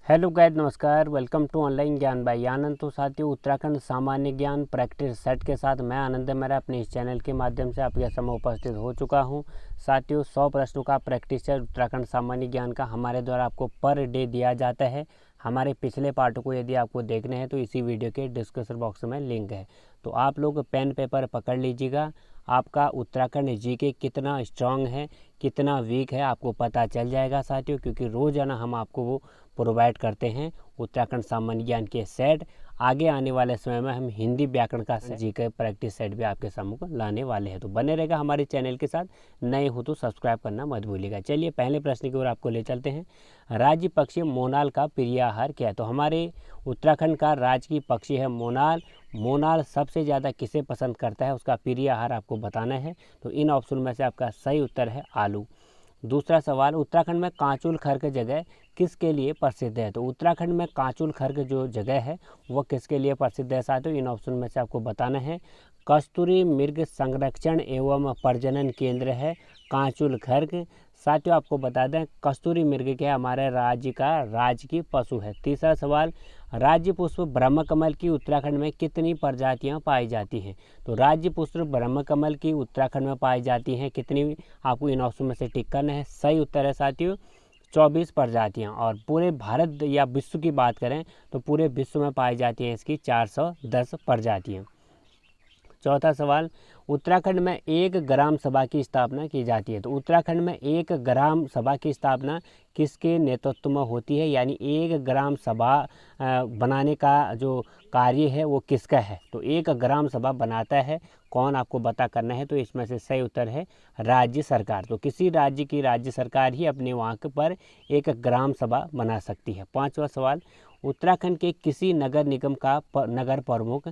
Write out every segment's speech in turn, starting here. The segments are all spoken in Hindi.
हेलो गाइड, नमस्कार। वेलकम टू ऑनलाइन ज्ञान बाई आनंद। तो साथियों, उत्तराखंड सामान्य ज्ञान प्रैक्टिस सेट के साथ मैं आनंद मेरा अपने इस चैनल के माध्यम से आपके समय उपस्थित हो चुका हूं। साथियों, 100 प्रश्नों का प्रैक्टिस सेट उत्तराखंड सामान्य ज्ञान का हमारे द्वारा आपको पर डे दिया जाता है। हमारे पिछले पार्ट को यदि आपको देखने हैं तो इसी वीडियो के डिस्क्रिप्शन बॉक्स में लिंक है, तो आप लोग पेन पेपर पकड़ लीजिएगा। आपका उत्तराखंड जीके कितना स्ट्रांग है, कितना वीक है, आपको पता चल जाएगा साथियों, क्योंकि रोज़ाना हम आपको वो प्रोवाइड करते हैं उत्तराखंड सामान्य ज्ञान के सेट। आगे आने वाले समय में हम हिंदी व्याकरण का जीके प्रैक्टिस सेट भी आपके सम्मुख लाने वाले हैं, तो बने रहेगा हमारे चैनल के साथ। नए हो तो सब्सक्राइब करना मत भूलिएगा। चलिए पहले प्रश्न की ओर आपको ले चलते हैं। राज्य पक्षी मोनाल का प्रिय आहार क्या है? तो हमारे उत्तराखंड का राजकीय पक्षी है मोनाल। मोनाल सबसे ज़्यादा किसे पसंद करता है, उसका प्रिय आहार आपको बताना है। तो इन ऑप्शन में से आपका सही उत्तर है आलू। दूसरा सवाल, उत्तराखंड में कांचुल खर्क जगह किसके लिए प्रसिद्ध है? तो उत्तराखंड में कांचुल खर्क जो जगह है वो किसके लिए प्रसिद्ध है साथियों? इन ऑप्शन में से आपको बताना है। कस्तूरी मृग संरक्षण एवं प्रजनन केंद्र है कांचुल खर्क। साथियों, आपको बता दें कस्तूरी मृग क्या हमारे राज्य का राजकीय पशु है। तीसरा सवाल, राज्य पुष्प ब्रह्मकमल की उत्तराखंड में कितनी प्रजातियां पाई जाती हैं? तो राज्य पुष्प ब्रह्मकमल की उत्तराखंड में पाई जाती हैं कितनी? आपको इन ऑप्शन में से टिक करना है। सही उत्तर है साथियों 24 प्रजातियां। और पूरे भारत या विश्व की बात करें तो पूरे विश्व में पाई जाती हैं इसकी 410 प्रजातियां। चौथा सवाल, उत्तराखंड में एक ग्राम सभा की स्थापना की जाती है। तो उत्तराखंड में एक ग्राम सभा की स्थापना किसके नेतृत्व में होती है, यानी एक ग्राम सभा बनाने का जो कार्य है वो किसका है? तो एक ग्राम सभा बनाता है कौन, आपको पता करना है। तो इसमें से सही उत्तर है राज्य सरकार। तो किसी राज्य की राज्य सरकार ही अपने वहाँ पर एक ग्राम सभा बना सकती है। पांचवा सवाल, उत्तराखंड के किसी नगर निगम का नगर प्रमुख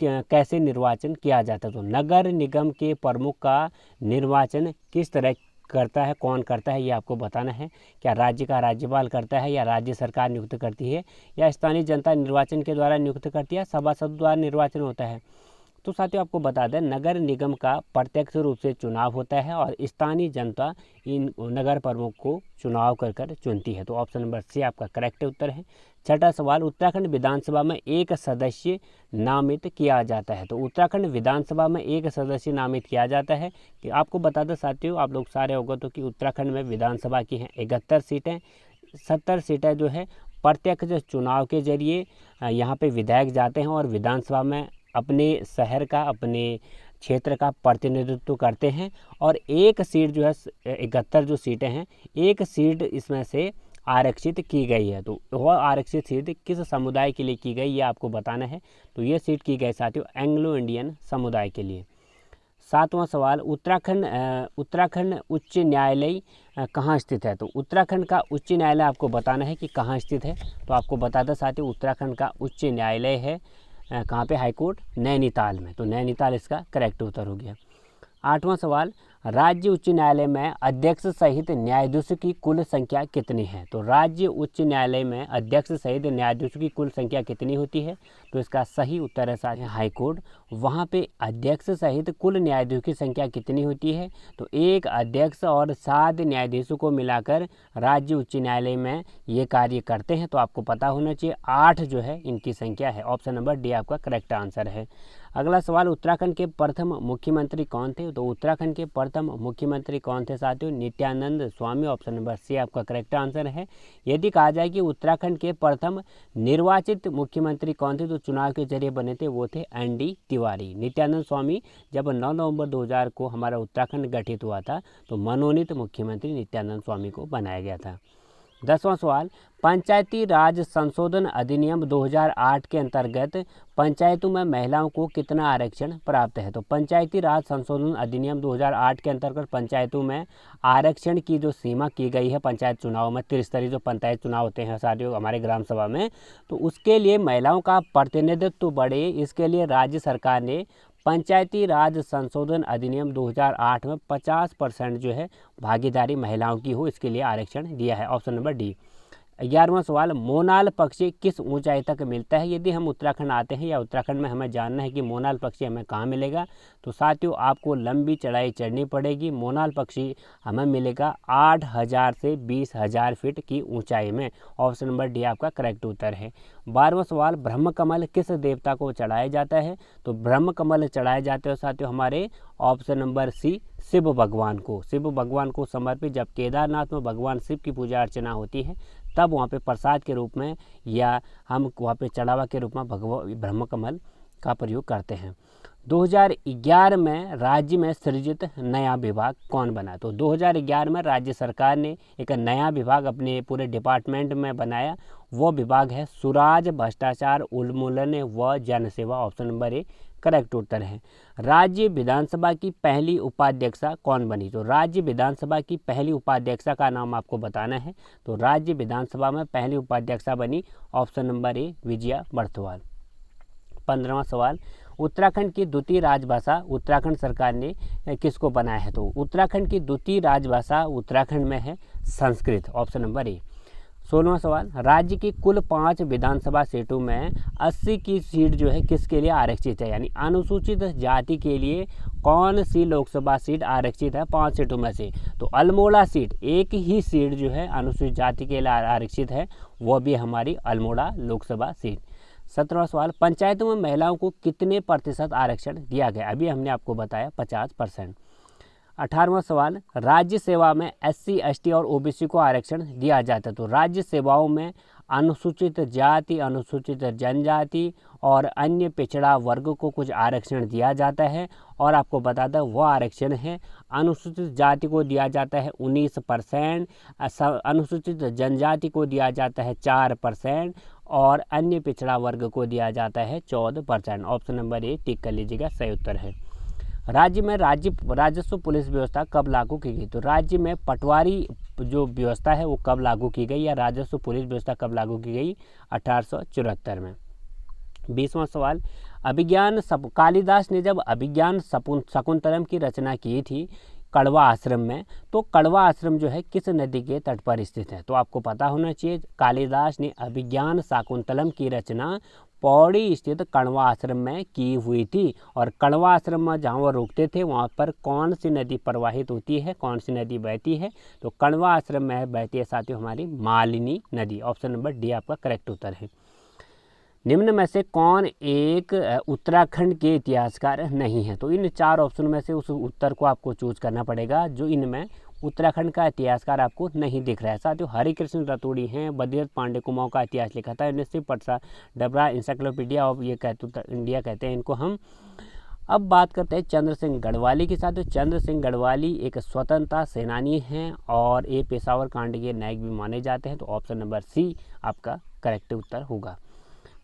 कैसे निर्वाचन किया जाता है? तो नगर निगम के प्रमुख का निर्वाचन किस तरह करता है, कौन करता है, ये आपको बताना है। क्या राज्य का राज्यपाल करता है, या राज्य सरकार नियुक्त करती है, या स्थानीय जनता निर्वाचन के द्वारा नियुक्त करती है, सभासद द्वारा निर्वाचन होता है? तो साथियों, आपको बता दें नगर निगम का प्रत्यक्ष रूप से चुनाव होता है और स्थानीय जनता इन नगर प्रमुख को चुनाव कर चुनती है। तो ऑप्शन नंबर सी आपका करेक्ट उत्तर है। छठा सवाल, उत्तराखंड विधानसभा में एक सदस्य नामित किया जाता है। तो उत्तराखंड विधानसभा में एक सदस्य नामित किया जाता है कि आपको बता दें साथियों, आप लोग सारे अवगत हो कि उत्तराखंड में विधानसभा की हैं 71 सीटें। 70 सीटें जो है प्रत्यक्ष चुनाव के जरिए यहाँ पे विधायक जाते हैं और विधानसभा में अपने शहर का, अपने क्षेत्र का प्रतिनिधित्व करते हैं। और एक सीट जो है 71 जो सीटें हैं, एक सीट इसमें से आरक्षित की गई है। तो वह आरक्षित सीट किस समुदाय के लिए की गई, ये आपको बताना है। तो ये सीट की गई साथियों एंग्लो इंडियन समुदाय के लिए। सातवां सवाल, उत्तराखंड उच्च न्यायालय कहाँ स्थित है? तो उत्तराखंड का उच्च न्यायालय आपको बताना है कि कहाँ स्थित है। तो आपको बता दें साथियों, उत्तराखंड का उच्च न्यायालय है कहाँ पे? हाईकोर्ट नैनीताल में। तो नैनीताल इसका करेक्ट उत्तर हो गया। आठवां सवाल, राज्य उच्च न्यायालय में अध्यक्ष सहित न्यायाधीशों की कुल संख्या कितनी है? तो राज्य उच्च न्यायालय में अध्यक्ष सहित न्यायाधीशों की कुल संख्या कितनी होती है? तो इसका सही उत्तर है साथियों हाईकोर्ट। वहाँ पे अध्यक्ष सहित कुल न्यायाधीशों की संख्या कितनी होती है? तो एक अध्यक्ष और 7 न्यायाधीशों को मिलाकर राज्य उच्च न्यायालय में ये कार्य करते हैं। तो आपको पता होना चाहिए 8 जो है इनकी संख्या है। ऑप्शन नंबर डी आपका करेक्ट आंसर है। अगला सवाल, उत्तराखंड के प्रथम मुख्यमंत्री कौन थे? तो उत्तराखंड के प्रथम मुख्यमंत्री कौन थे साथियों? Nityanand Swami. Option number C आपका करेक्ट आंसर है। यदि कहा जाए कि उत्तराखंड के प्रथम निर्वाचित मुख्यमंत्री कौन थे, तो चुनाव के जरिए बने थे, वो थे ND तिवारी। नित्यानंद स्वामी जब 9 नवंबर 2000 को हमारा उत्तराखंड गठित हुआ था तो मनोनीत मुख्यमंत्री नित्यानंद स्वामी को बनाया गया था। 10वां सवाल, पंचायती राज संशोधन अधिनियम 2008 के अंतर्गत पंचायतों में महिलाओं को कितना आरक्षण प्राप्त है? तो पंचायती राज संशोधन अधिनियम 2008 के अंतर्गत पंचायतों में आरक्षण की जो सीमा की गई है पंचायत चुनाव में, त्रिस्तरीय जो पंचायत चुनाव होते हैं साथियों हमारे ग्राम सभा में, तो उसके लिए महिलाओं का प्रतिनिधित्व बढ़े, इसके लिए राज्य सरकार ने पंचायती राज संशोधन अधिनियम 2008 में 50% जो है भागीदारी महिलाओं की हो, इसके लिए आरक्षण दिया है। Option number D. 11वां सवाल, मोनाल पक्षी किस ऊंचाई तक मिलता है? यदि हम उत्तराखंड आते हैं या उत्तराखंड में हमें जानना है कि मोनाल पक्षी हमें कहाँ मिलेगा, तो साथियों आपको लंबी चढ़ाई चढ़नी पड़ेगी। मोनाल पक्षी हमें मिलेगा 8,000 से 20,000 फीट की ऊंचाई में। ऑप्शन नंबर डी आपका करेक्ट उत्तर है। 12वां सवाल, ब्रह्म कमल किस देवता को चढ़ाया जाता है? तो ब्रह्म कमल चढ़ाए जाते हैं साथियों हमारे ऑप्शन नंबर सी शिव भगवान को। शिव भगवान को समर्पित जब केदारनाथ में भगवान शिव की पूजा अर्चना होती है तब वहाँ पे प्रसाद के रूप में या हम वहाँ पे चढ़ावा के रूप में ब्रह्म कमल का प्रयोग करते हैं। 2011 में राज्य में सृजित नया विभाग कौन बना? तो 2011 में राज्य सरकार ने एक नया विभाग अपने पूरे डिपार्टमेंट में बनाया। वो विभाग है सुराज, भ्रष्टाचार उन्मूलन व जनसेवा। ऑप्शन नंबर ए करेक्ट उत्तर है। राज्य विधानसभा की पहली उपाध्यक्षा कौन बनी? तो राज्य विधानसभा की पहली उपाध्यक्षा का नाम आपको बताना है। तो राज्य विधानसभा में पहली उपाध्यक्षा बनी option number A Vijaya Bartwal. 15वां सवाल, उत्तराखंड की द्वितीय राजभाषा उत्तराखंड सरकार ने किसको बनाया है? तो उत्तराखंड की द्वितीय राजभाषा उत्तराखंड में है संस्कृत। Option number A. 16वां सवाल, राज्य की कुल 5 विधानसभा सीटों में 80 की सीट जो है किसके लिए आरक्षित है? यानी अनुसूचित जाति के लिए कौन सी लोकसभा सीट आरक्षित है 5 सीटों में से? तो अल्मोड़ा सीट, एक ही सीट जो है अनुसूचित जाति के लिए आरक्षित है, वो भी हमारी अल्मोड़ा लोकसभा सीट। 17वां सवाल, पंचायतों में महिलाओं को कितने प्रतिशत आरक्षण दिया गया? अभी हमने आपको बताया 50%। 18वां सवाल, राज्य सेवा में SC, ST और OBC को आरक्षण दिया जाता है। तो राज्य सेवाओं में अनुसूचित जाति, अनुसूचित जनजाति और अन्य पिछड़ा वर्ग को कुछ आरक्षण दिया जाता है। और आपको बता दें वो आरक्षण है, अनुसूचित जाति को दिया जाता है 19%, अनुसूचित जनजाति को दिया जाता है 4% और अन्य पिछड़ा वर्ग को दिया जाता है 14%। ऑप्शन नंबर ए टिक कर लीजिएगा, सही उत्तर है। राज्य में राजस्व पुलिस व्यवस्था कब लागू की गई? तो राज्य में पटवारी जो व्यवस्था है वो कब लागू की गई या राजस्व पुलिस व्यवस्था कब लागू की गई? 1874 में। 20वां सवाल, कालिदास ने जब अभिज्ञान शकुंतलम की रचना की थी कड़वा आश्रम में, तो कड़वा आश्रम जो है किस नदी के तट पर स्थित है? तो आपको पता होना चाहिए कालिदास ने अभिज्ञान शाकुंतलम की रचना पौड़ी स्थित कड़वा आश्रम में की हुई थी। और कड़वा आश्रम में जहाँ वो रुकते थे वहाँ पर कौन सी नदी प्रवाहित होती है, कौन सी नदी बहती है? तो कड़वा आश्रम में बहती है साथियों हमारी मालिनी नदी। ऑप्शन नंबर डी आपका करेक्ट उत्तर है। निम्न में से कौन एक उत्तराखंड के इतिहासकार नहीं है? तो इन 4 ऑप्शन में से उस उत्तर को आपको चूज करना पड़ेगा जो इनमें उत्तराखंड का इतिहासकार आपको नहीं दिख रहा है। साथियों हरिकृष्ण रतूड़ी हैं, बद्रीनाथ पांडे कुमाऊं का इतिहास लिखा था, इन्हें सिर्फ डबरा इंसाइक्लोपीडिया ऑफ ये इंडिया कहते हैं इनको हम। अब बात करते हैं चंद्र सिंह गढ़वाली की। साथ चंद्र सिंह गढ़वाली एक स्वतंत्रता सेनानी हैं और ये पेशावर कांड के नायक भी माने जाते हैं। तो ऑप्शन नंबर सी आपका करेक्ट उत्तर होगा।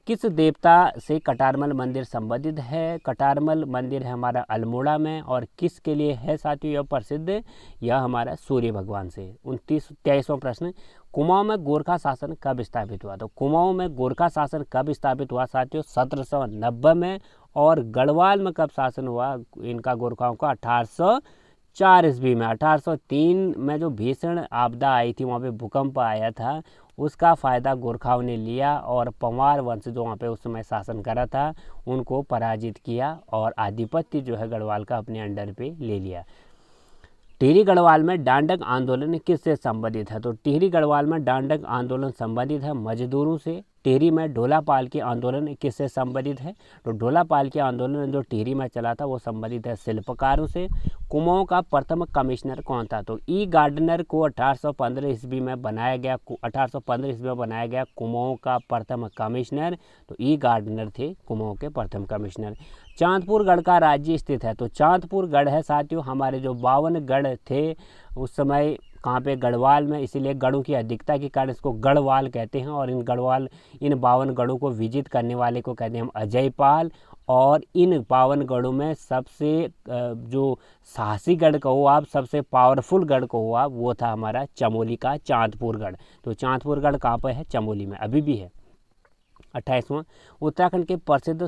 किस देवता से कटारमल मंदिर संबंधित है? कटारमल मंदिर है हमारा अल्मोड़ा में। और किसके लिए है साथियों यह प्रसिद्ध? यह हमारा सूर्य भगवान से। 23वां प्रश्न, कुमाऊं में गोरखा शासन कब स्थापित हुआ? तो कुमाऊं में गोरखा शासन कब स्थापित हुआ साथियों? 1790 में। और गढ़वाल में कब शासन हुआ इनका गोरखाओं का? 1804 ईस्वी में। 1803 में जो भीषण आपदा आई थी, वहाँ पे भूकंप आया था, उसका फ़ायदा गोरखाओं ने लिया और पंवार वंश जो वहाँ पे उस समय शासन करा था उनको पराजित किया और आधिपत्य जो है गढ़वाल का अपने अंडर पे ले लिया। टिहरी गढ़वाल में डांडक आंदोलन किससे संबंधित है? तो टिहरी गढ़वाल में डांडक आंदोलन संबंधित है मजदूरों से। टिहरी में ढोलापाल के आंदोलन किससे संबंधित है? तो ढोलापाल के आंदोलन जो टिहरी में चला था वो संबंधित है शिल्पकारों से। कुमाऊं का प्रथम कमिश्नर कौन था? तो ई गार्डनर को 1815 ईस्वी में बनाया गया। 1815 ईस्वी में बनाया गया कुमाऊं का प्रथम कमिश्नर। तो ई गार्डनर थे कुमाऊं के प्रथम कमिश्नर। चांदपुर गढ़ का राज्य स्थित है? तो चांदपुर गढ़ है साथियों हमारे जो 52 गढ़ थे उस समय कहाँ पे? गढ़वाल में। इसीलिए गढ़ों की अधिकता के कारण इसको गढ़वाल कहते हैं। और इन 52 गढ़ों को विजिट करने वाले को कहते हैं हम अजयपाल। और इन 52 गढ़ों में सबसे जो साहसी गढ़ कहो आप, सबसे पावरफुल गढ़ कहो आप, वो था हमारा चमोली का चांदपुर गढ़। तो चांदपुर गढ़ कहाँ पर है? चमोली में अभी भी है। 28वां, उत्तराखंड के प्रसिद्ध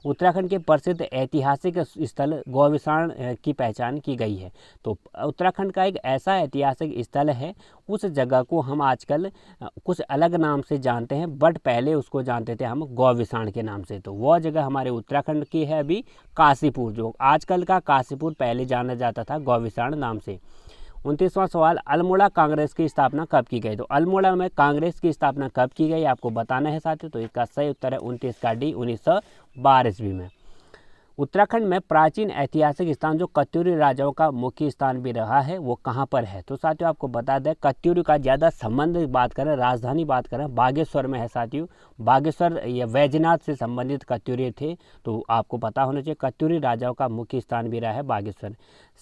उत्तराखंड के प्रसिद्ध ऐतिहासिक स्थल गौविसाण की पहचान की गई है। तो उत्तराखंड का एक ऐसा ऐतिहासिक स्थल है, उस जगह को हम आजकल कुछ अलग नाम से जानते हैं, बट पहले उसको जानते थे हम गौविसाण के नाम से। तो वह जगह हमारे उत्तराखंड की है अभी काशीपुर, जो आजकल का काशीपुर पहले जाना जाता था गौविसाण नाम से। 29वां सवाल, अल्मोड़ा कांग्रेस की स्थापना कब की गई? तो अल्मोड़ा में कांग्रेस की स्थापना कब की गई आपको बताना है साथियों। तो इसका सही उत्तर है 29 का डी, 1912 ईस्वी में। उत्तराखंड में प्राचीन ऐतिहासिक स्थान जो कत्यूरी राजाओं का मुख्य स्थान भी रहा है, वो कहाँ पर है? तो साथियों आपको बता दें, कत्यूरी का ज़्यादा संबंध बात करें, राजधानी बात करें, बागेश्वर में है साथियों। बागेश्वर या वैजनाथ से संबंधित कत्यूरी थे, तो आपको पता होना चाहिए कत्यूरी राजाओं का मुख्य स्थान भी रहा है बागेश्वर।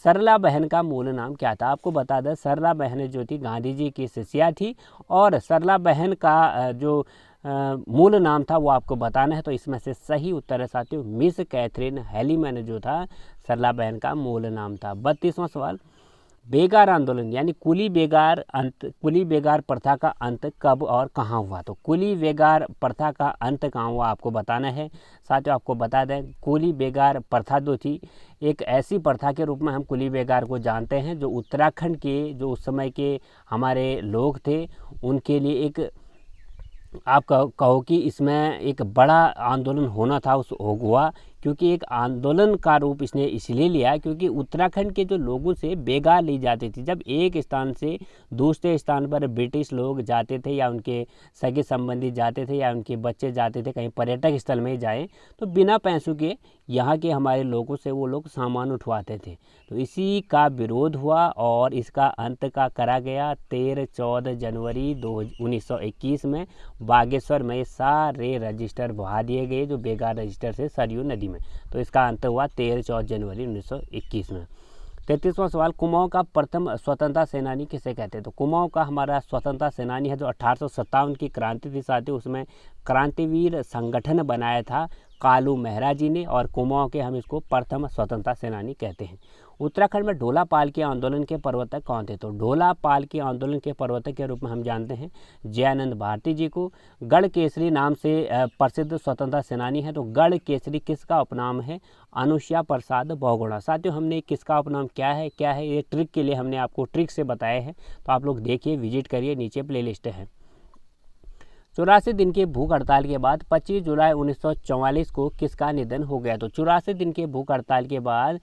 सरला बहन का मूल नाम क्या था? आपको बता दें, सरला बहन जो थी गांधी जी की शिष्या थी, और सरला बहन का जो मूल नाम था वो आपको बताना है। तो इसमें से सही उत्तर है साथियों मिस कैथरीन हेलीमैन जो था, सरला बहन का मूल नाम था। 32वां सवाल, बेगार आंदोलन यानी कुली बेगार प्रथा का अंत कब और कहाँ हुआ? तो कुली बेगार प्रथा का अंत कहाँ हुआ आपको बताना है साथियों। आपको बता दें, कुली बेगार प्रथा जो थी, एक ऐसी प्रथा के रूप में हम कुली बेगार को जानते हैं, जो उत्तराखंड के जो उस समय के हमारे लोग थे, उनके लिए एक आप कहो कि इसमें एक बड़ा आंदोलन होना था, उस हुआ, क्योंकि एक आंदोलन का रूप इसने इसलिए लिया क्योंकि उत्तराखंड के जो लोगों से बेगार ली जाती थी। जब एक स्थान से दूसरे स्थान पर ब्रिटिश लोग जाते थे, या उनके सगे संबंधी जाते थे, या उनके बच्चे जाते थे, कहीं पर्यटक स्थल में जाएं, तो बिना पैसों के यहाँ के हमारे लोगों से वो लोग सामान उठवाते थे। तो इसी का विरोध हुआ और इसका अंत का करा गया 13-14 जनवरी 1921 में बागेश्वर में सारे रजिस्टर बहा दिए गए, जो बेगार रजिस्टर से सरयू नदी में। तो इसका अंत हुआ 13-14 जनवरी 1921 में। 33वां सवाल, कुमाऊं का प्रथम स्वतंत्रता सेनानी किसे कहते हैं? तो कुमाऊं का हमारा स्वतंत्रता सेनानी है जो 1857 की क्रांति थी साथियों, उसमें क्रांतिवीर संगठन बनाया था कालू मेहरा जी ने, और कुमाऊं के हम इसको प्रथम स्वतंत्रता सेनानी कहते हैं। उत्तराखंड में ढोला पाल के आंदोलन के प्रवर्तक कौन थे? तो ढोला पाल के आंदोलन के प्रवर्तक के रूप में हम जानते हैं जयानंद भारती जी को। गढ़ केसरी नाम से प्रसिद्ध स्वतंत्रता सेनानी है, तो गढ़ केसरी किसका उपनाम है? अनुसुईया प्रसाद बहुगुणा। साथियों हमने किसका उपनाम क्या है ये ट्रिक के लिए हमने आपको ट्रिक से बताया है, तो आप लोग देखिए, विजिट करिए, नीचे प्लेलिस्ट है। 84 दिन के भूख हड़ताल के बाद 25 जुलाई 1944 को किसका निधन हो गया? तो 84 दिन के भूख हड़ताल के बाद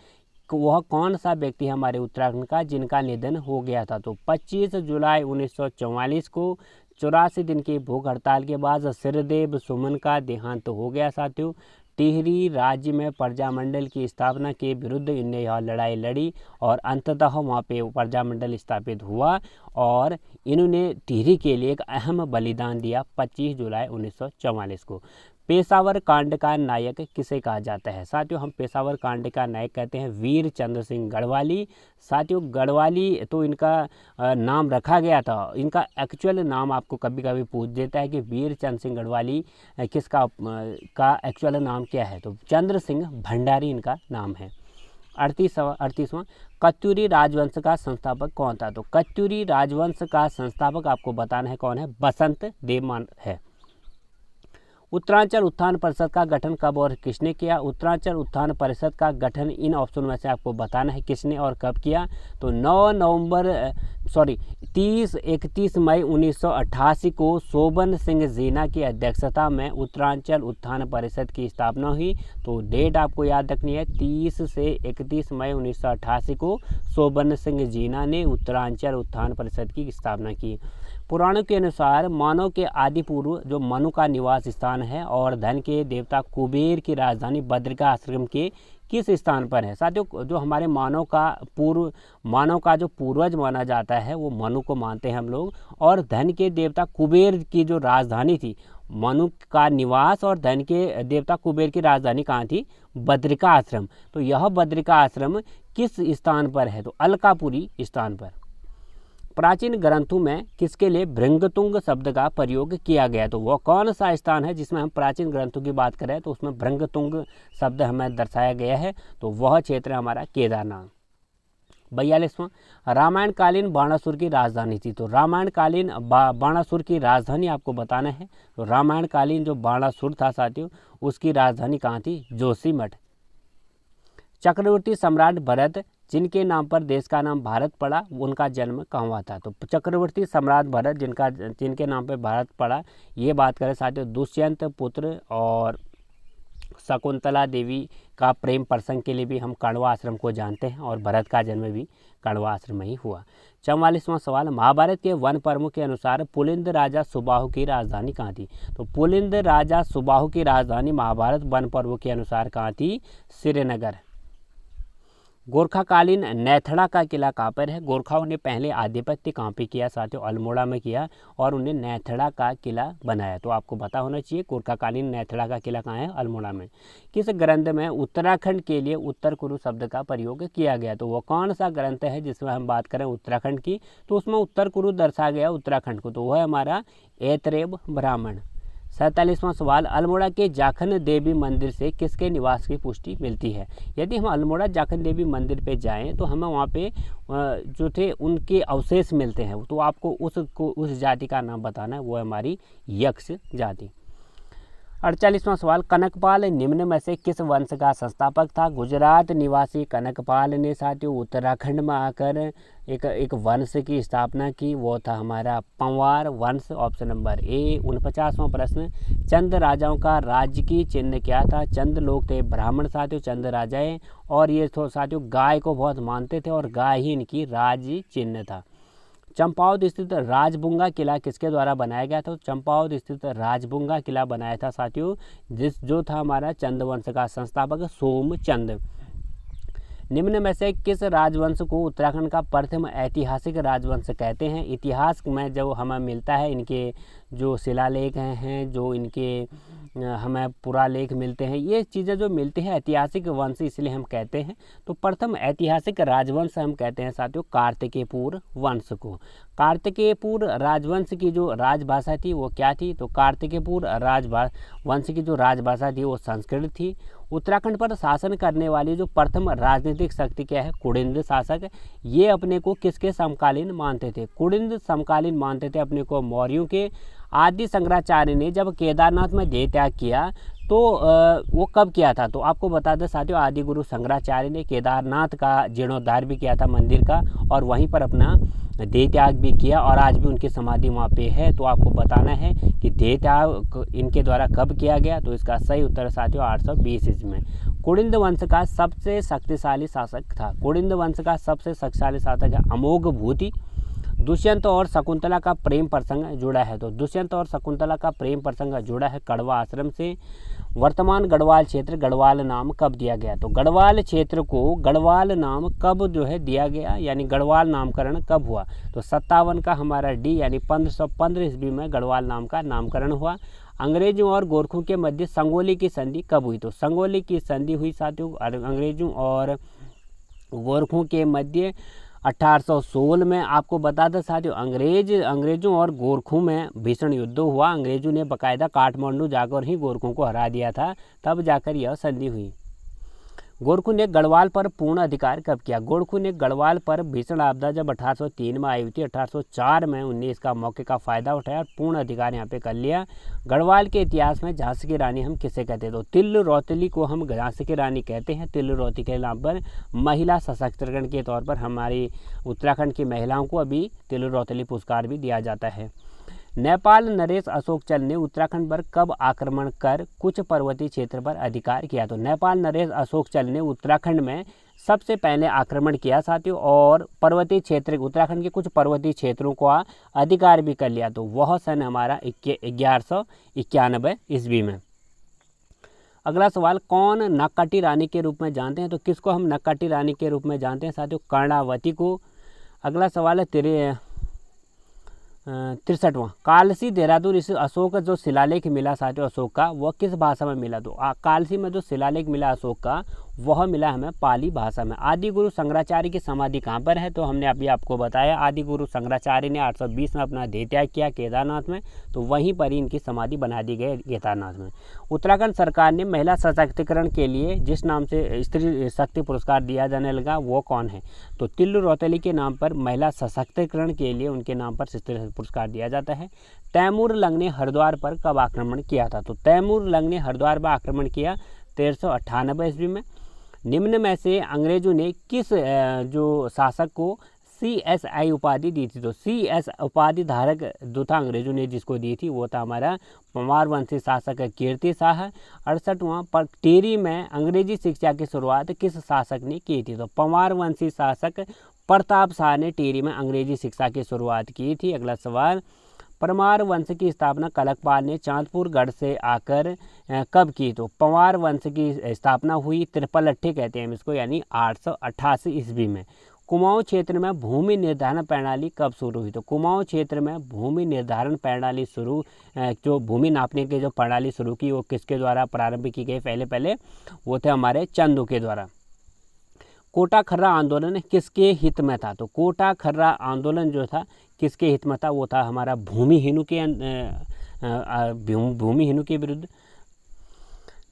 वह कौन सा व्यक्ति हमारे उत्तराखंड का जिनका निधन हो गया था? तो 25 जुलाई 1944 को 84 दिन की भूख हड़ताल के बाद सिरदेव सुमन का देहांत हो गया साथियों। टिहरी राज्य में प्रजामंडल की स्थापना के विरुद्ध इन्हें यह लड़ाई लड़ी और अंततः वहाँ पे प्रजामंडल स्थापित हुआ, और इन्होंने टिहरी के लिए एक अहम बलिदान दिया 25 जुलाई 1944 को। पेशावर कांड का नायक किसे कहा जाता है? साथियों हम पेशावर कांड का नायक कहते हैं वीर चंद्र सिंह गढ़वाली। साथियों गढ़वाली तो इनका नाम रखा गया था, इनका एक्चुअल नाम आपको कभी कभी पूछ देता है कि वीर चंद्र सिंह गढ़वाली किसका का एक्चुअल नाम क्या है? तो चंद्र सिंह भंडारी इनका नाम है। 38वां, कत्यूरी राजवंश का संस्थापक कौन था? तो कत्यूरी राजवंश का संस्थापक आपको बताना है कौन है? बसंत देव है। उत्तरांचल उत्थान परिषद का गठन कब और किसने किया? उत्तरांचल उत्थान परिषद का गठन इन ऑप्शन में से आपको बताना है किसने और कब किया। तो 31 मई 1988 को शोभन सिंह जीना की अध्यक्षता में उत्तरांचल उत्थान परिषद की स्थापना हुई। तो डेट आपको याद रखनी है, 30 से 31 मई 1988 को शोभन सिंह जीना ने उत्तरांचल उत्थान परिषद की स्थापना की। पुराणों के अनुसार मानव के आदि पूर्व जो मनु का निवास स्थान है और धन के देवता कुबेर की राजधानी बद्रिका आश्रम के किस स्थान पर है? साथियों जो हमारे मानव का जो पूर्वज माना जाता है वो मनु को मानते हैं हम लोग, और धन के देवता कुबेर की जो राजधानी थी, मनु का निवास और धन के देवता कुबेर की राजधानी कहाँ थी? बद्रिका आश्रम। तो यह बद्रिका आश्रम किस स्थान पर है? तो अलकापुरी स्थान पर। प्राचीन ग्रंथों में किसके लिए भृंगतुंग शब्द का प्रयोग किया गया? तो वह कौन सा स्थान है जिसमें हम प्राचीन ग्रंथों की बात करें तो उसमें भृंगतुंग शब्द हमें दर्शाया गया है? तो वह क्षेत्र हमारा केदारनाथ। 42वां, रामायणकालीन बाणासुर की राजधानी थी। तो रामायणकालीन बाणासुर की राजधानी आपको बताना है। तो रामायणकालीन जो बाणासुर था साथियों, उसकी राजधानी कहाँ थी? जोशीमठ। चक्रवर्ती सम्राट भरत, जिनके नाम पर देश का नाम भारत पड़ा, उनका जन्म कहाँ हुआ था? तो चक्रवर्ती सम्राट भरत जिनके नाम पर भारत पड़ा, ये बात करें साथियों दुष्यंत पुत्र और शकुंतला देवी का प्रेम प्रसंग के लिए भी हम कण्वा आश्रम को जानते हैं, और भरत का जन्म भी कण्वा आश्रम में ही हुआ। 44वां सवाल, महाभारत के वन पर्वों के अनुसार पुलिंद राजा सुबाहु की राजधानी कहाँ थी? तो पुलिंद राजा सुबाहु की राजधानी महाभारत वन पर्वों के अनुसार कहाँ थी? श्रीनगर। गोरखाकालीन नैथड़ा का किला कहाँ पर है? गोरखाओं ने पहले आधिपत्य कहाँ पे किया साथियों? अल्मोड़ा में किया, और उन्हें नैथड़ा का किला बनाया। तो आपको पता होना चाहिए गोरखाकालीन नैथड़ा का किला कहाँ है? अल्मोड़ा में। किस ग्रंथ में उत्तराखंड के लिए उत्तर कुरु शब्द का प्रयोग किया गया? तो वो कौन सा ग्रंथ है जिसमें हम बात करें उत्तराखंड की, तो उसमें उत्तर कुरु दर्शाया गया उत्तराखंड को, तो वह है हमारा ऐतरेय ब्राह्मण। 47वां सवाल, अल्मोड़ा के जाखन देवी मंदिर से किसके निवास की पुष्टि मिलती है? यदि हम अल्मोड़ा जाखन देवी मंदिर पे जाएं तो हमें वहाँ पे जो थे उनके अवशेष मिलते हैं, तो आपको उस जाति का नाम बताना है, वो है हमारी यक्ष जाति। 48वां सवाल, कनकपाल निम्न में से किस वंश का संस्थापक था? गुजरात निवासी कनकपाल ने साथियों उत्तराखंड में आकर एक वंश की स्थापना की, वो था हमारा पंवार वंश, ऑप्शन नंबर ए। 49वां प्रश्न, चंद राजाओं का राजकीय चिन्ह क्या था? चंद लोग थे ब्राह्मण साथियों, चंद राजाएं, और ये तो साथियों गाय को बहुत मानते थे, और गाय ही इनकी राज चिन्ह था। चंपावत स्थित राजबुंगा किला किसके द्वारा बनाया गया था? चंपावत स्थित राजबुंगा किला बनाया था साथियों जो था हमारा चंद वंश का संस्थापक सोमचंद। निम्न में से किस राजवंश को उत्तराखंड का प्रथम ऐतिहासिक राजवंश कहते हैं? इतिहास में जो हमें मिलता है, इनके जो शिलालेख हैं, जो इनके हमें पुरालेख मिलते हैं, ये चीज़ें जो मिलती हैं ऐतिहासिक वंश इसलिए हम कहते हैं। तो प्रथम ऐतिहासिक राजवंश हम कहते हैं साथियों कार्तिकेयपुर वंश को। कार्तिकेयपुर राजवंश की जो राजभाषा थी वो क्या थी? तो कार्तिकेयपुर वंश की जो राजभाषा थी वो संस्कृत थी। उत्तराखंड पर शासन करने वाली जो प्रथम राजनीतिक शक्ति क्या है? कुड़िंद शासक। ये अपने को किसके समकालीन मानते थे? कुड़िंद समकालीन मानते थे अपने को मौर्यों के। आदि शंकराचार्य ने जब केदारनाथ में देह त्याग किया तो वो कब किया था? तो आपको बता दें साथियों आदि गुरु शंकराचार्य ने केदारनाथ का जीर्णोद्धार भी किया था मंदिर का, और वहीं पर अपना देह त्याग भी किया, और आज भी उनकी समाधि वहाँ पे है। तो आपको बताना है कि देह त्याग इनके द्वारा कब किया गया? तो इसका सही उत्तर साथियों 820 ईस्वी में। कुड़िंद वंश का सबसे शक्तिशाली शासक था। कुड़िंद वंश का सबसे शक्तिशाली शासक है अमोघ भूति। दुष्यंत और शकुंतला का प्रेम प्रसंग जुड़ा है। तो दुष्यंत और शकुंतला का प्रेम प्रसंग जुड़ा है कण्वा आश्रम से। वर्तमान गढ़वाल क्षेत्र गढ़वाल नाम कब दिया गया? तो गढ़वाल क्षेत्र को गढ़वाल नाम कब जो है दिया गया, यानी गढ़वाल नामकरण कब हुआ? तो 57 का हमारा डी यानी 1515 ईस्वी में गढ़वाल नाम का नामकरण हुआ। अंग्रेजों और गोरखों के मध्य संगोली की संधि कब हुई? तो संगोली की संधि हुई साथियों अंग्रेजों और गोरखों के मध्य 1816 में। आपको बता दें साथियों अंग्रेजों और गोरखों में भीषण युद्ध हुआ। अंग्रेजों ने बाकायदा काठमांडू जाकर ही गोरखों को हरा दिया था, तब जाकर यह संधि हुई। गोरखों ने गढ़वाल पर पूर्ण अधिकार कब किया? गोरखों ने गढ़वाल पर भीषण आपदा जब 1803 में आई हुई थी, 1804 में उन्हें इसका मौके का फ़ायदा उठाया और पूर्ण अधिकार यहाँ पे कर लिया। गढ़वाल के इतिहास में झांसी की रानी हम किसे कहते हैं? तो तिल रौतली को हम झांसी की रानी कहते हैं। तिल रौतली के नाम पर महिला सशक्तिकरण के तौर पर हमारी उत्तराखंड की महिलाओं को अभी तिल रौतली पुरस्कार भी दिया जाता है। नेपाल नरेश अशोकचल ने उत्तराखंड पर कब आक्रमण कर कुछ पर्वतीय क्षेत्र पर अधिकार किया? तो नेपाल नरेश अशोकचल ने उत्तराखंड में सबसे पहले आक्रमण किया साथियों, और पर्वतीय क्षेत्र उत्तराखंड के कुछ पर्वतीय क्षेत्रों का अधिकार भी कर लिया। तो वह सन हमारा 1191 ईस्वी में। अगला सवाल, कौन नक्काटी रानी के रूप में जानते हैं? तो किसको हम नक्काटी रानी के रूप में जानते हैं साथियों? कर्णावती को। अगला सवाल है 63वां, कालसी देहरादून इस अशोक जो शिलालेख मिला साथियों अशोक का, वह किस भाषा में मिला? तो कालसी में जो शिलालेख मिला अशोक का वह मिला हमें पाली भाषा में। आदि गुरु शंकराचार्य की समाधि कहाँ पर है, तो हमने अभी आपको बताया आदि गुरु शंकराचार्य ने 820 में अपना देह त्याग किया केदारनाथ में, तो वहीं पर ही इनकी समाधि बना दी गई केदारनाथ में। उत्तराखंड सरकार ने महिला सशक्तिकरण के लिए जिस नाम से स्त्री शक्ति पुरस्कार दिया जाने लगा वो कौन है, तो तिल्लू रौतेली के नाम पर महिला सशक्तिकरण के लिए उनके नाम पर स्त्री शक्ति पुरस्कार दिया जाता है। तैमूर लंग ने हरिद्वार पर कब आक्रमण किया था, तो तैमूर लंग ने हरिद्वार पर आक्रमण किया 1398 ईस्वी में। निम्न में से अंग्रेजों ने किस जो शासक को CSI उपाधि दी थी, तो CS उपाधि धारक जो था अंग्रेजों ने जिसको दी थी वो था हमारा पंवार वंशी शासक कीर्ति शाह। 68वां पर टिहरी में अंग्रेजी शिक्षा की शुरुआत किस शासक ने की थी, तो पंवार वंशी शासक प्रताप शाह ने टिहरी में अंग्रेजी शिक्षा की शुरुआत की थी। अगला सवाल, परमार वंश की स्थापना कनकपाल ने चांदपुर गढ़ से आकर कब की, तो पंवार वंश की स्थापना हुई त्रिपलट्ठी कहते हैं इसको, यानी 888 ईस्वी में। कुमाऊं क्षेत्र में भूमि निर्धारण प्रणाली कब शुरू हुई, तो कुमाऊं क्षेत्र में भूमि निर्धारण प्रणाली शुरू जो भूमि नापने की जो प्रणाली शुरू की वो किसके द्वारा प्रारंभ की गई, पहले वो थे हमारे चंदू के द्वारा। कोटा खर्रा आंदोलन किसके हित में था, तो कोटा खर्रा आंदोलन जो था किसके हित में था, वो था हमारा भूमिहीनों के विरुद्ध।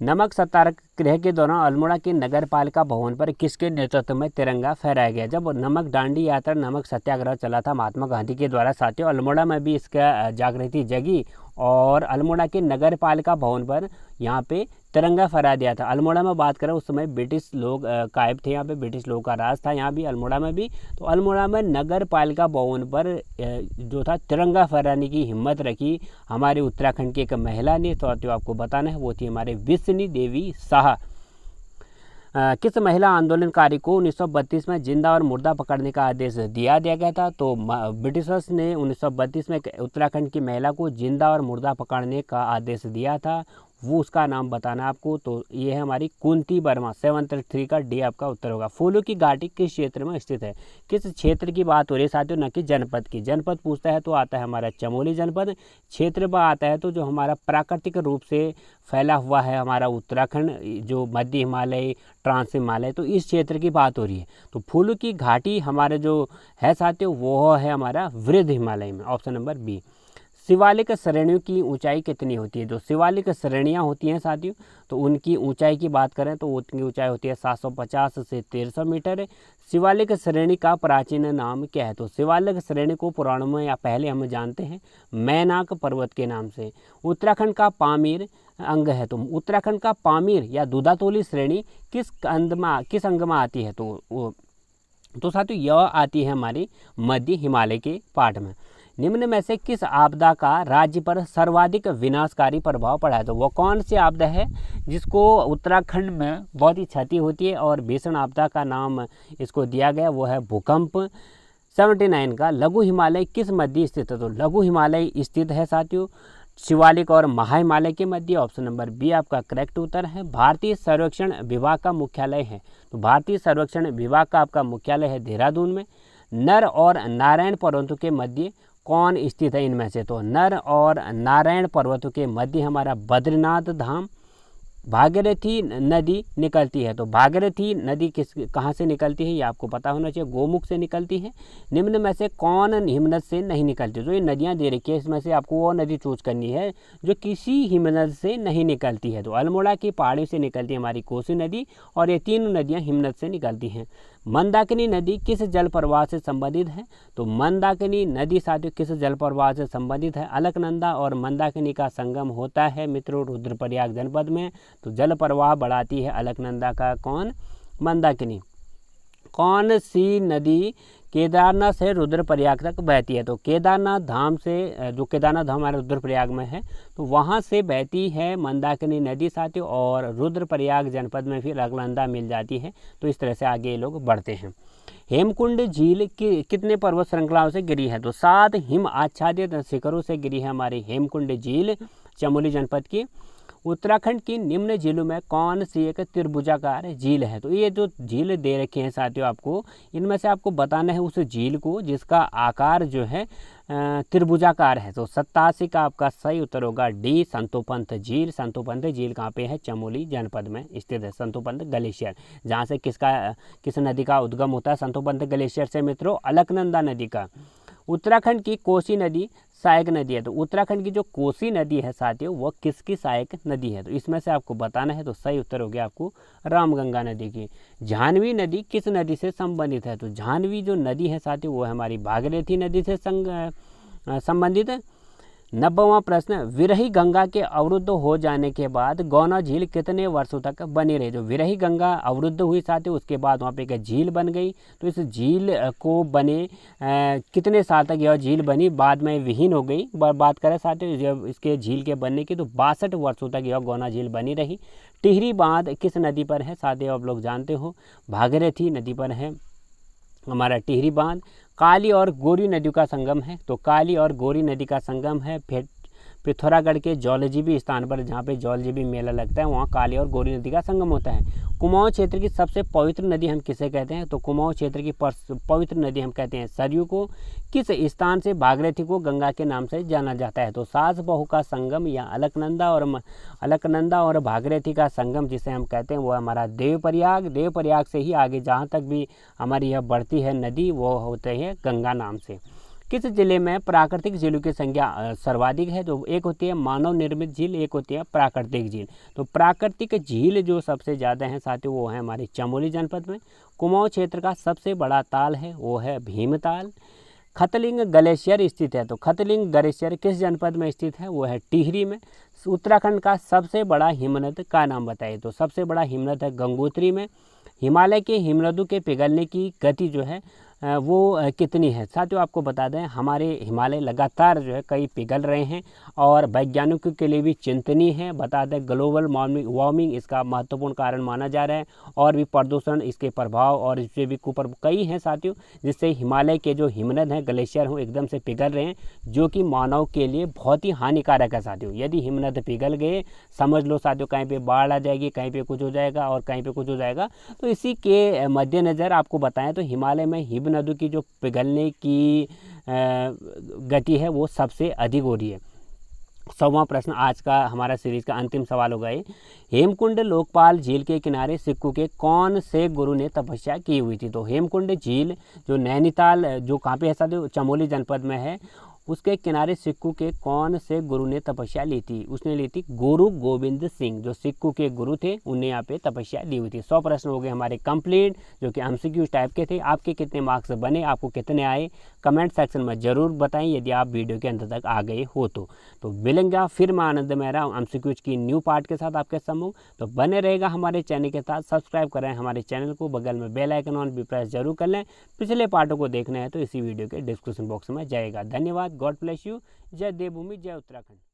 नमक सत्याग्रह के दौरान अल्मोड़ा के नगर पालिका भवन पर किसके नेतृत्व में तिरंगा फहराया गया। जब नमक दांडी यात्रा नमक सत्याग्रह चला था महात्मा गांधी के द्वारा, साथियों अल्मोड़ा में भी इसका जागृति जगी और अल्मोड़ा के नगर पालिका भवन पर यहाँ पे तिरंगा फहरा दिया था। अल्मोड़ा में बात करें उस समय ब्रिटिश लोग कायब थे, यहाँ पे ब्रिटिश लोगों का राज था यहाँ भी अल्मोड़ा में भी, तो अल्मोड़ा में नगर पालिका भवन पर जो था तिरंगा फहराने की हिम्मत रखी हमारे उत्तराखंड की एक महिला ने, तो आपको बताना है वो थी हमारे विष्णु देवी शाह। किस महिला आंदोलनकारी को 1932 में जिंदा और मुर्दा पकड़ने का आदेश दिया गया था, तो ब्रिटिशर्स ने 1932 में उत्तराखंड की महिला को जिंदा और मुर्दा पकड़ने का आदेश दिया था, वो उसका नाम बताना आपको, तो ये है हमारी कुंती वर्मा। 7-3 का डी आपका उत्तर होगा। फूलों की घाटी किस क्षेत्र में स्थित है, किस क्षेत्र की बात हो रही है साथियों, न कि जनपद की। जनपद पूछता है तो आता है हमारा चमोली जनपद, क्षेत्र पर आता है तो जो हमारा प्राकृतिक रूप से फैला हुआ है हमारा उत्तराखंड जो मध्य हिमालय ट्रांस हिमालय, तो इस क्षेत्र की बात हो रही है। तो फूलों की घाटी हमारे जो है साथियों वो है हमारा वृद्ध हिमालय में, ऑप्शन नंबर बी। शिवालिक श्रेणियों की ऊंचाई कितनी होती है, जो शिवालिक श्रेणियां होती हैं साथियों तो उनकी ऊंचाई की बात करें तो उनकी ऊंचाई होती है 750 से 1300 मीटर। शिवालिक श्रेणी का प्राचीन नाम क्या है, तो शिवालिक श्रेणी को पुराणों में या पहले हम जानते हैं मैनाक पर्वत के नाम से। उत्तराखंड का पामीर अंग है, तो उत्तराखंड का पामीर या दूधातोली श्रेणी किस अंग में आती है, तो साथियों यह आती है हमारी मध्य हिमालय के पार्ट में। निम्न में से किस आपदा का राज्य पर सर्वाधिक विनाशकारी प्रभाव पड़ा है, तो वो कौन सी आपदा है जिसको उत्तराखंड में बहुत ही क्षति होती है और भीषण आपदा का नाम इसको दिया गया, वो है भूकंप। 79 का लघु हिमालय किस मध्य स्थित है, तो लघु हिमालय स्थित है साथियों शिवालिक और महाहिमालय के मध्य, ऑप्शन नंबर बी आपका करेक्ट उत्तर है। भारतीय सर्वेक्षण विभाग का मुख्यालय है, तो भारतीय सर्वेक्षण विभाग का आपका मुख्यालय है देहरादून में। नर और नारायण पर्वतों के मध्य कौन स्थित है इनमें से, तो नर और नारायण पर्वतों के मध्य हमारा बद्रीनाथ धाम। भागीरथी नदी निकलती है, तो भागीरथी नदी कहाँ से निकलती है ये आपको पता होना चाहिए, गोमुख से निकलती है। निम्न में से कौन हिमनद से नहीं निकलती, जो ये नदियाँ दे रखी है इसमें से आपको वो नदी चूज करनी है जो किसी हिमनद से नहीं निकलती है, तो अल्मोड़ा की पहाड़ी से निकलती है हमारी कोसी नदी और ये तीनों नदियाँ हिमनद से निकलती हैं। मंदाकिनी नदी किस जल प्रवाह से संबंधित है, तो मंदाकिनी नदी साथियों किस जल प्रवाह से संबंधित है, अलकनंदा और मंदाकिनी का संगम होता है मित्रों रुद्रप्रयाग जनपद में, तो जल प्रवाह बढ़ाती है अलकनंदा का कौन, मंदाकिनी। कौन सी नदी केदारनाथ से रुद्रप्रयाग तक बहती है, तो केदारनाथ धाम से जो केदारनाथ धाम हमारे रुद्रप्रयाग में है तो वहाँ से बहती है मंदाकिनी नदी साथियों और रुद्रप्रयाग जनपद में फिर अलकनंदा मिल जाती है, तो इस तरह से आगे ये लोग बढ़ते हैं। हेमकुंड झील कितने पर्वत श्रृंखलाओं से गिरी है, तो 7 हिम आच्छादित शिखरों से गिरी है हमारी हेमकुंड झील चमोली जनपद की। उत्तराखंड की निम्न झीलों में कौन सी एक त्रिभुजाकार झील है? तो ये जो झील दे रखे हैं साथियों आपको, इनमें से आपको बताना है उस झील को जिसका आकार जो है त्रिभुजाकार है। तो 87 का आपका सही उत्तर होगा डी, संतोपंथ झील। संतोपंथ झील कहाँ पे है? चमोली जनपद में स्थित है संतोपंथ ग्लेशियर, जहाँ से किस नदी का उद्गम होता है संतोपंथ ग्लेशियर से मित्रों? अलकनंदा नदी का। उत्तराखंड की कोसी नदी सहायक नदी है। तो उत्तराखंड की जो कोसी नदी है साथियों, वह किसकी सहायक नदी है? तो इसमें से आपको बताना है। तो सही उत्तर हो गया आपको रामगंगा नदी की। जाह्नवी नदी किस नदी से संबंधित है? तो जाह्नवी जो नदी है साथियों, वो हमारी भागीरथी नदी से संबंधित है। 90वां प्रश्न, विरही गंगा के अवरुद्ध हो जाने के बाद गौना झील कितने वर्षों तक बनी रही? जो विरही गंगा अवरुद्ध हुई साथियों, उसके बाद वहाँ पे एक झील बन गई। तो इस झील को बने कितने साल तक यह झील बनी? बाद में विहीन हो गई। बात करें साथियों जब इसके झील के बनने की, तो 62 वर्षों तक यह गौना झील बनी रही। टिहरी बांध किस नदी पर है साथियों? आप लोग जानते हो भागीरथी नदी पर है हमारा टिहरी बांध। काली और गोरी नदियों का संगम है। तो काली और गोरी नदी का संगम है पिथौरागढ़ के जौलजीबी स्थान पर, जहाँ पे जौलजीबी मेला लगता है, वहाँ काली और गोरी नदी का संगम होता है। कुमाऊं क्षेत्र की सबसे पवित्र नदी हम किसे कहते हैं? तो कुमाऊं क्षेत्र की पवित्र नदी हम कहते हैं सरयू को। किस स्थान से भागीरथी को गंगा के नाम से जाना जाता है? तो सास बहू का संगम या अलकनंदा और भागीरथी का संगम जिसे हम कहते हैं, वो हमारा देवप्रयाग। देवप्रयाग से ही आगे जहाँ तक भी हमारी यह बढ़ती है नदी, वो होते हैं गंगा नाम से। किस जिले में प्राकृतिक झीलों की संख्या सर्वाधिक है? तो एक होती है मानव निर्मित झील, एक होती है प्राकृतिक झील। तो प्राकृतिक झील जो सबसे ज़्यादा है साथियों, वो है हमारी चमोली जनपद में। कुमाऊं क्षेत्र का सबसे बड़ा ताल है, वो है भीमताल। खतलिंग ग्लेशियर स्थित है। तो खतलिंग ग्लेशियर किस जनपद में स्थित है? वो है टिहरी में। उत्तराखंड का सबसे बड़ा हिमनद का नाम बताइए? तो सबसे बड़ा हिमनद है गंगोत्री में। हिमालय के हिमनदों के पिघलने की गति जो है वो कितनी है? साथियों आपको बता दें, हमारे हिमालय लगातार जो है कई पिघल रहे हैं और वैज्ञानिकों के लिए भी चिंतनीय है। बता दें ग्लोबल वार्मिंग इसका महत्वपूर्ण कारण माना जा रहा है, और भी प्रदूषण इसके प्रभाव और इससे भी कुप्रभाव कई हैं साथियों, जिससे हिमालय के जो हिमनद हैं ग्लेशियर हो एकदम से पिघल रहे हैं, जो कि मानव के लिए बहुत ही हानिकारक है साथियों। यदि हिमनद पिघल गए, समझ लो साथियों कहीं पे बाढ़ आ जाएगी, कहीं पे कुछ हो जाएगा और कहीं पे कुछ हो जाएगा। तो इसी के मद्देनज़र आपको बताएं तो हिमालय में हिमनदों की जो पिघलने की गति है वो सबसे अधिक हो रही है। 100वां प्रश्न आज का हमारा सीरीज का अंतिम सवाल होगा ये, हेमकुंड लोकपाल झील के किनारे सिक्कू के कौन से गुरु ने तपस्या की हुई थी? तो हेमकुंड झील जो नैनीताल जो कहाँ पे है साथियों, चमोली जनपद में है, उसके किनारे सिक्कू के कौन से गुरु ने तपस्या ली थी? उसने ली थी गुरु गोविंद सिंह, जो सिक्कू के गुरु थे, उन्हें यहाँ पे तपस्या ली हुई थी। 100 प्रश्न हो गए हमारे कंप्लीट, जो कि एमसीक्यू टाइप के थे। आपके कितने मार्क्स बने, आपको कितने आए, कमेंट सेक्शन में ज़रूर बताएं यदि आप वीडियो के अंत तक आ गए हो तो मिलेंगे फिर मैं आनंद मेहरा एमसीक्यूज की न्यू पार्ट के साथ आपके सम्मुख। तो बने रहेगा हमारे चैनल के साथ, सब्सक्राइब करें हमारे चैनल को, बगल में बेल आइकन ऑन भी प्रेस जरूर कर लें। पिछले पार्टों को देखना है तो इसी वीडियो के डिस्क्रिप्शन बॉक्स में जाएगा। धन्यवाद, गॉड ब्लेस यू। जय देवभूमि, जय उत्तराखंड।